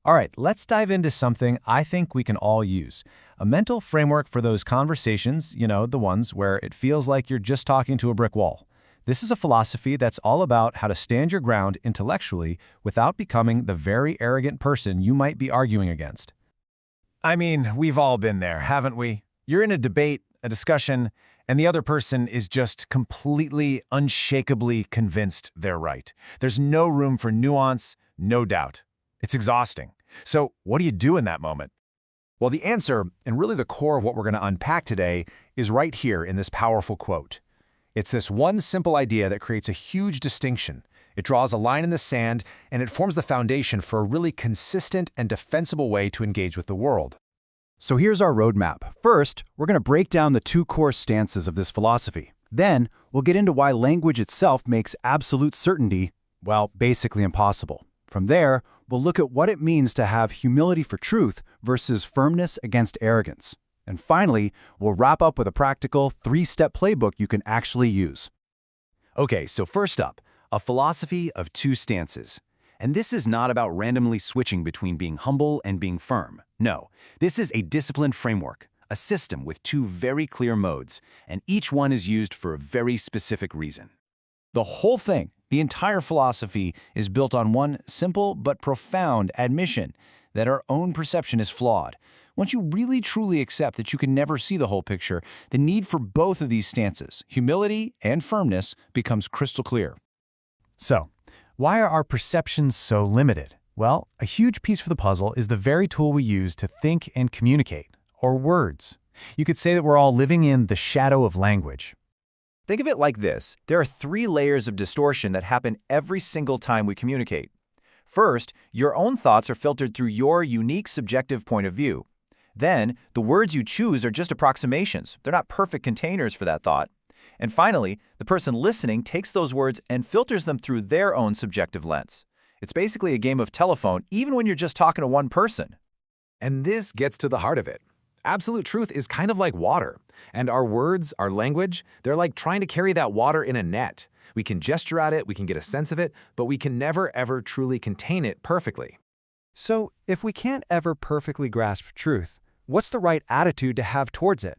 All right, let's dive into something I think we can all use. A mental framework for those conversations, the ones where it feels like you're just talking to a brick wall. This is a philosophy that's all about how to stand your ground intellectually without becoming the very arrogant person you might be arguing against. I mean, we've all been there, haven't we? You're in a debate, a discussion, and the other person is just completely, unshakably convinced they're right. There's no room for nuance, no doubt. It's exhausting. So what do you do in that moment? Well, the answer, and really the core of what we're going to unpack today, is right here in this powerful quote. It's this one simple idea that creates a huge distinction. It draws a line in the sand, and it forms the foundation for a really consistent and defensible way to engage with the world. So here's our roadmap. First, we're going to break down the two core stances of this philosophy. Then, we'll get into why language itself makes absolute certainty, well, basically impossible. From there, we'll look at what it means to have humility for truth versus firmness against arrogance. And finally, we'll wrap up with a practical 3-step playbook you can actually use. Okay, so first up, a philosophy of two stances. And this is not about randomly switching between being humble and being firm. No, this is a disciplined framework, a system with two very clear modes, and each one is used for a very specific reason. The whole thing, the entire philosophy, is built on one simple but profound admission that our own perception is flawed. Once you really truly accept that you can never see the whole picture, the need for both of these stances, humility and firmness, becomes crystal clear. So, why are our perceptions so limited? Well, a huge piece for the puzzle is the very tool we use to think and communicate, or words. You could say that we're all living in the shadow of language. Think of it like this. There are 3 layers of distortion that happen every single time we communicate. First, your own thoughts are filtered through your unique subjective point of view. Then, the words you choose are just approximations. They're not perfect containers for that thought. And finally, the person listening takes those words and filters them through their own subjective lens. It's basically a game of telephone, even when you're just talking to one person. And this gets to the heart of it. Absolute truth is kind of like water. And our words, our language, they're like trying to carry that water in a net. We can gesture at it, we can get a sense of it, but we can never ever truly contain it perfectly. So, if we can't ever perfectly grasp truth, what's the right attitude to have towards it?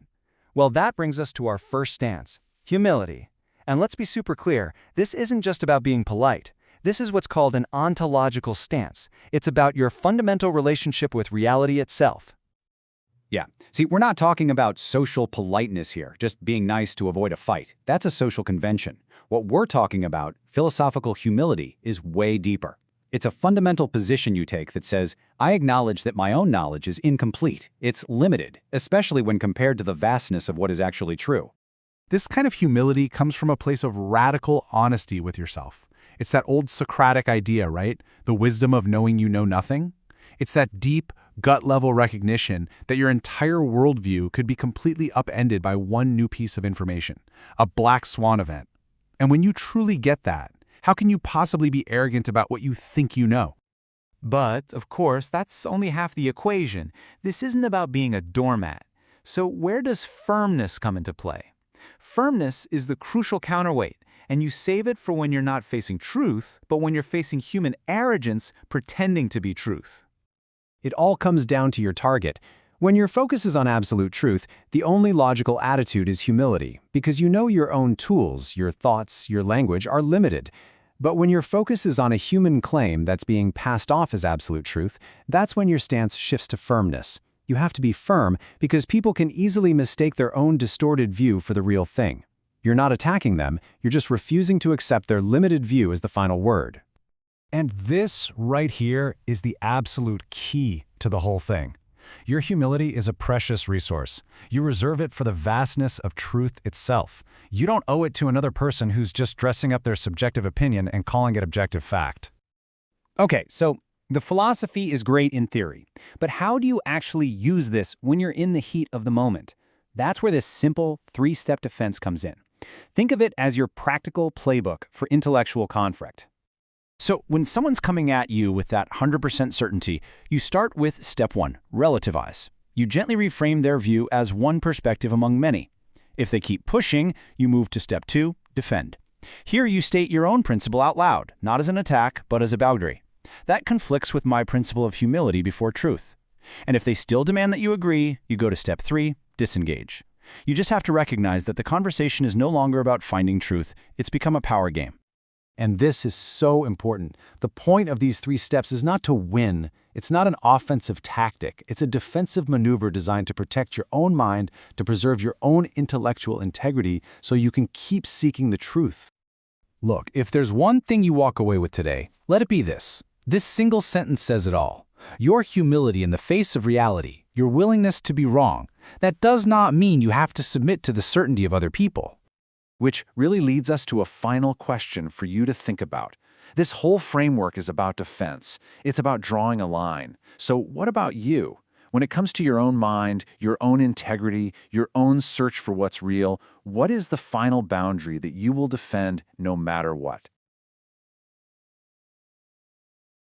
Well, that brings us to our first stance, humility. And let's be super clear, this isn't just about being polite. This is what's called an ontological stance. It's about your fundamental relationship with reality itself. Yeah. See, we're not talking about social politeness here, just being nice to avoid a fight. That's a social convention. What we're talking about, philosophical humility, is way deeper. It's a fundamental position you take that says, I acknowledge that my own knowledge is incomplete. It's limited, especially when compared to the vastness of what is actually true. This kind of humility comes from a place of radical honesty with yourself. It's that old Socratic idea, right? The wisdom of knowing you know nothing. It's that deep, gut-level recognition that your entire worldview could be completely upended by one new piece of information, a black swan event. And when you truly get that, how can you possibly be arrogant about what you think you know? But, of course, that's only half the equation. This isn't about being a doormat. So where does firmness come into play? Firmness is the crucial counterweight, and you save it for when you're not facing truth, but when you're facing human arrogance pretending to be truth. It all comes down to your target. When your focus is on absolute truth, the only logical attitude is humility, because you know your own tools, your thoughts, your language are limited. But when your focus is on a human claim that's being passed off as absolute truth, that's when your stance shifts to firmness. You have to be firm because people can easily mistake their own distorted view for the real thing. You're not attacking them, you're just refusing to accept their limited view as the final word. And this right here is the absolute key to the whole thing. Your humility is a precious resource. You reserve it for the vastness of truth itself. You don't owe it to another person who's just dressing up their subjective opinion and calling it objective fact. Okay, so the philosophy is great in theory, but how do you actually use this when you're in the heat of the moment? That's where this simple 3-step defense comes in. Think of it as your practical playbook for intellectual conflict. So when someone's coming at you with that 100% certainty, you start with step 1, relativize. You gently reframe their view as one perspective among many. If they keep pushing, you move to step 2, defend. Here you state your own principle out loud, not as an attack, but as a boundary. That conflicts with my principle of humility before truth. And if they still demand that you agree, you go to step 3, disengage. You just have to recognize that the conversation is no longer about finding truth, it's become a power game. And this is so important. The point of these 3 steps is not to win. It's not an offensive tactic. It's a defensive maneuver designed to protect your own mind, to preserve your own intellectual integrity so you can keep seeking the truth. Look, if there's one thing you walk away with today, let it be this. This single sentence says it all. Your humility in the face of reality, your willingness to be wrong, that does not mean you have to submit to the certainty of other people. Which really leads us to a final question for you to think about. This whole framework is about defense. It's about drawing a line. So what about you? When it comes to your own mind, your own integrity, your own search for what's real, what is the final boundary that you will defend no matter what?